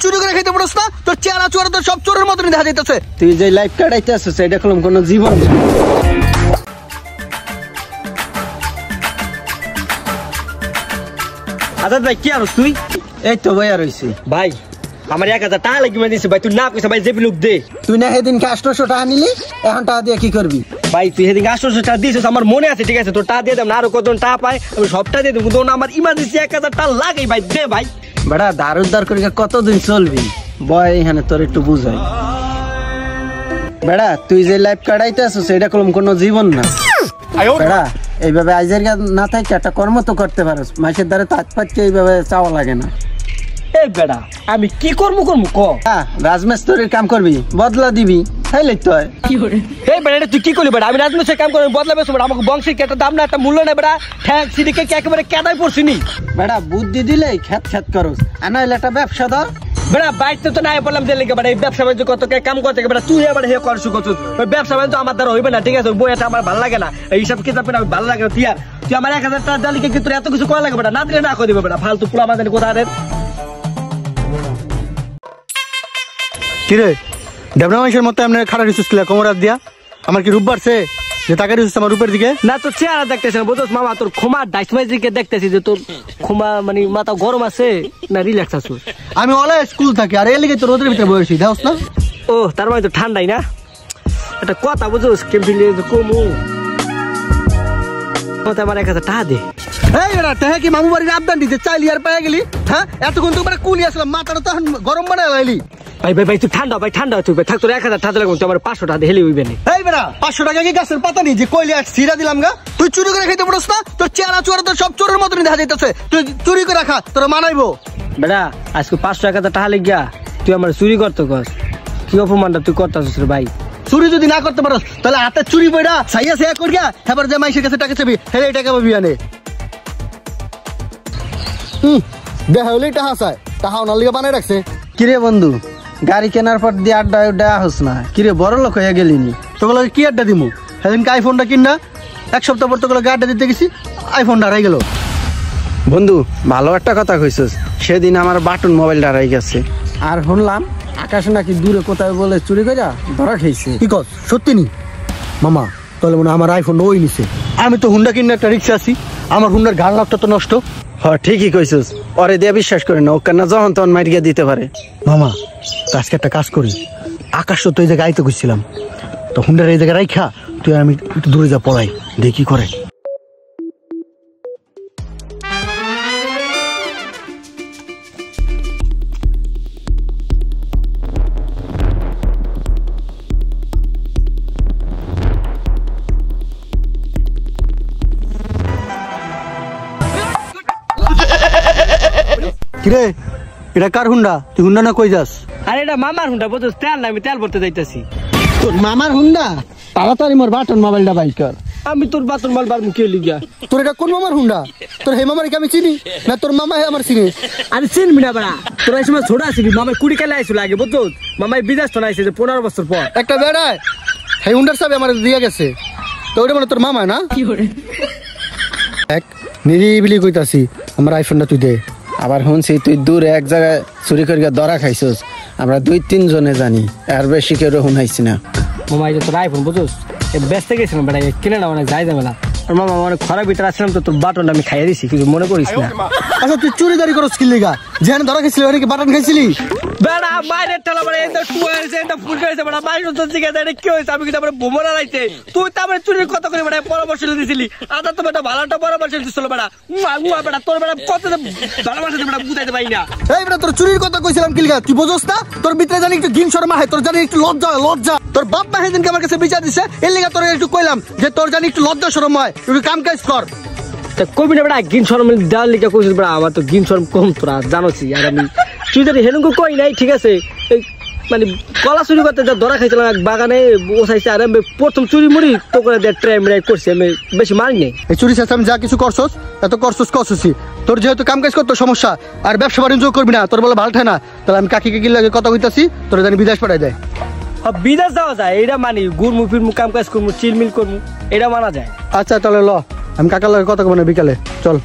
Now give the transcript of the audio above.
চুরি করে খাইতে পারছ না? তোর চেহারা চুয়ারা তো সব চোরের মতনই দেখা যাইতেছে। তুই যে লাইফ কাটাইতে আসছিস এটা কলম কোন জীবন না। আজাদ ভাই কি আরো তুই? এই তো ভাই আর হইছি ভাই আমার 1000 টাকা লাগবে দিছে ভাই, তুই না কইছ ভাই যে লোক দে। তুই না সেদিন 800 টাকা নিলি, এখন টাকা দিয়ে কি করবি? ভাই তুই সেদিন 800 টাকা দিছিস আমার মনে আছে, ঠিক আছে তোর টাকা দিয়ে দাম না, আরো কতজন টাকা পায় আমি সবটা দিয়ে দেবো। তোর আমার ইমার্জেন্সি 1000 টাকা লাগে ভাই, দে ভাই। বেটা ধার উদ্ধার করে কতদিন চলবি? বয় এখানে তোর একটু বুঝাই। বেটা তুই যে লাইফ কাটাইতে আসছিস এটা কলম কোন জীবন না। বেটা এইভাবে আইজের না থাকে একটা কর্ম তো করতে পারস, মাসের দ্বারা তো হাত এইভাবে চাওয়া লাগে না। এই বেটা আমি কি করবো ক? রাজমিস্ত্রির কাম করবি, বদলা দিবি, তাইলে তো হয়। এই বেটা তুই কি করলি বেটা? আমি রাজমিস্ত্রির কাম করবো, বদলা বেশ বেটা, আমাকে বংশের একটা দাম না একটা মূল্য নেই বেটা। ঠ্যাক সিডিকে একেবারে কেদাই পড়ছিনি বেটা, বুদ্ধি দিলে খ্যাত করস, আনা হইলে একটা ব্যবসা ধর। বেটা বাইতে তো নাই বললাম যে লেগে বেটা এই ব্যবসা বাণিজ্য কত কাম করতে বেটা, তুই এবার হে করছু করছুস। ওই ব্যবসা বাণিজ্য আমার দ্বারা হইবে না, ঠিক আছে? বই এটা আমার ভালো লাগে না, এই হিসাব কিতাব আমার ভালো লাগে না। তুই আমার 1000 টাকা দালিকে কিন্তু এত কিছু করা লাগে বেটা, না দিলে না করে দিবে বেটা, ফালতু পুরো আমাদের কোথা রে। কিরে ডেবনা মানুষের মতো এমনি খাড়া রিসুস কিলা কোমর হাত দিয়া? আমার কি রূপ বাড়ছে যে তাকে রিসুস আমার রূপের দিকে? না তোর চেহারা দেখতেছি না বুঝছ মামা, তোর ক্ষমা ডাইসমাইজ দিকে দেখতেছি যে তোর ক্ষমা মানে মাথা গরম আছে না রিল্যাক্স আছো। আমি অলে স্কুল থাকি আর এর লিগে তো রোদের ভিতরে বসেছি, দেখছ না? ও তার মানে তো ঠান্ডাই না, একটা কথা বুঝছ কেমফিলে কমু আমার 1000 টাকা দে। এই বেটা তেহে কি মামু বাড়ির আবদান দিতে চাইলি আর পায়ে গেলি? হ্যাঁ এতক্ষণ তো মানে কুনি আসলাম, মাথাটা তো গরম বানায় লাইলি। ভাই তুই ঠান্ডা তুই থাক, তোর 1000 টাকা লাগবে, তুই আমার 500 টাকা হেলে হইবে না। এই বেটা 500 টাকা কি গাছের পাতা নি যে কইলি আর ছিড়া দিলাম গা? তুই চুরি করে খাইতে পারছ না? তোর চেহারা চুয়ারা তো সব চোরের মতনই দেখা যাইতেছে। তুই চুরি করে খা, তোরা মানাইবো? বেটা আজকে 500 টাকা লাগিয়া তুই আমার চুরি করতে কস, কি অপমানটা তুই করতেছিস রে ভাই? চুরি যদি না করতে পারস তাহলে হাতে চুরি বইরা সাইয়া সাইয়া করিয়া এবার যে মাইসের কাছে টাকা চাবি হেলে টাকা পাবি আনে। দেখা হলেই টাহা চায়, টাহাও না লিগে বানাই রাখছে। কিরে বন্ধু গাড়ি কেনার পর দিয়ে আড্ডা হস না, কিরে বড় লোক হয়ে গেলিনি? তোগুলো কি আড্ডা দিমু? সেদিনকে আইফোনটা কিন না, 1 সপ্তাহ পর তোগুলোকে আড্ডা দিতে গেছি, আইফোনটা হারাই গেল। বন্ধু ভালো একটা কথা কইছিস, সেদিন আমার বাটন মোবাইলটা হারাই গেছে। আর শুনলাম আকাশ নাকি দূরে কোথায় বলে চুরি কইরা ধরা খেয়েছে। কি কস সত্যি নি? মামা তাহলে মনে আমার আইফোন ওই নিছে। আমি তো হুন্ডা কিনে একটা রিক্সা আছি, আমার হুন্ডার ঘাড় লকটা তো নষ্ট। হ্যাঁ ঠিকই কইছিস, ওরে দিয়ে বিশ্বাস করি না, ওকে না যখন তখন মারিয়া দিতে পারে। মামা আজকে একটা কাজ করি, আকাশ তো এই জায়গায় আইতে গেছিলাম, তো হুন্ডার এই জায়গায় রাইখা তুই আমি একটু দূরে যা পড়াই, দেখি করে। কিরে এটা কার হুন্ডা? তুই হুন্ডা না কই যাস? আরে এটা মামার হুন্ডা বুঝছ, তেল না আমি তেল ভরতে যাইতাছি। তোর মামার হুন্ডা? তাড়াতাড়ি মোর বাটন মোবাইলটা বাইর কর। আমি তোর বাতন মাল বার মুখে লিগা। তোর এটা কোন মামার হুন্ডা? তোর হে মামার কি আমি চিনি না? তোর মামা হে আমার চিনি? আরে চিনবি না বেড়া, তোর এই সময় ছোট আছিস, মামাই কুড়ি কালে আইছিল আগে বুঝছ, মামাই বিদেশ তো আইছে যে 15 বছর পর। একটা বেড়ায় হে হুন্ডার সাথে আমার দিয়া গেছে, তো ওটা মানে তোর মামা না? কি করে এক নিরিবিলি কইতাছি আমার আইফোনটা তুই দে। আবার শুনছি তুই দূরে এক জায়গায় চুরি করিয়া ধরা খাইছস, আমরা 2-3 জনে জানি, আর বেশি কেউ শুনাইছি না। মামাই যে তোর আইফোন বুঝছ ব্যস্ত গেছিলাম বেড়া, কিনে না অনেক যাই যাবে না। আর মামা অনেক খরার ভিতরে আসছিলাম তো তোর বাটনটা আমি খাইয়ে দিছি, কিছু মনে করিস না। আচ্ছা তুই চুরি দাঁড়ি করস কি লিগা? যেখানে ধরা গেছিলি ওখানে কি বাটন খাইছিলি? বেড়া মাইরের ঠেলা বেড়া এটা টুয়া হয়েছে, এটা ফুল হয়েছে বেড়া, মাইর তো জিজ্ঞাসা এটা কি হয়েছে, আমি কিন্তু আমার বোমরা লাইছে। তুই তো আমার চুরির কথা করে বেড়া পরামর্শ দিছিলি, আদা তো বেটা ভালোটা পরামর্শ দিছিল বেড়া। বেড়া তোর বেড়া কত ভালোবাসা বেড়া বুঝাইতে পারি না। এই বেটা তোর চুরির কথা কইছিলাম কি লিগা? তুই বুঝছ না? তোর ভিতরে জানি একটু ঘিন শরম আহে, তোর জানি একটু লজ্জা। তোর বাপ মা সেদিনকে আমার কাছে বিচার দিছে, এর লিগা তোর একটু কইলাম যে তোর জানি একটু লজ্জা শরম হয়, একটু কাম কাজ কর। কবি না বেড়া গিন শরম দেওয়ার লিখা কইছিস বেড়া, আমার তো গিন শরম কম তোরা জানোছি। আর আমি তুই যদি হেলুঙ্কু কই নাই ঠিক আছে, এই মানে কলা চুরি করতে যা ধরা খাইছিলাম এক বাগানে বসাইছে, আর আমি প্রথম চুরি মুড়ি তো করে ট্রাই করছি, আমি বেশি মারি নাই। এই চুরি শেষে আমি যা কিছু করছস এত করছসি, তোর যেহেতু কাম কাজ করতে সমস্যা আর ব্যবসা বাণিজ্য করবি না, তোর বলে ভালো ঠায় না, তাহলে আমি কাকিকে কি লাগে কথা কইতাছি, তোর জানি বিদেশ পাঠাই দেয়। বিদেশ যাওয়া যায় এটা মানি, ঘুরমু ফিরমু কাম কাজ করমু চিলমিল করমু এটা মানা যায়। আচ্ছা তাহলে ল আমি কাকার লাগে কথা কব না বিকালে, চল।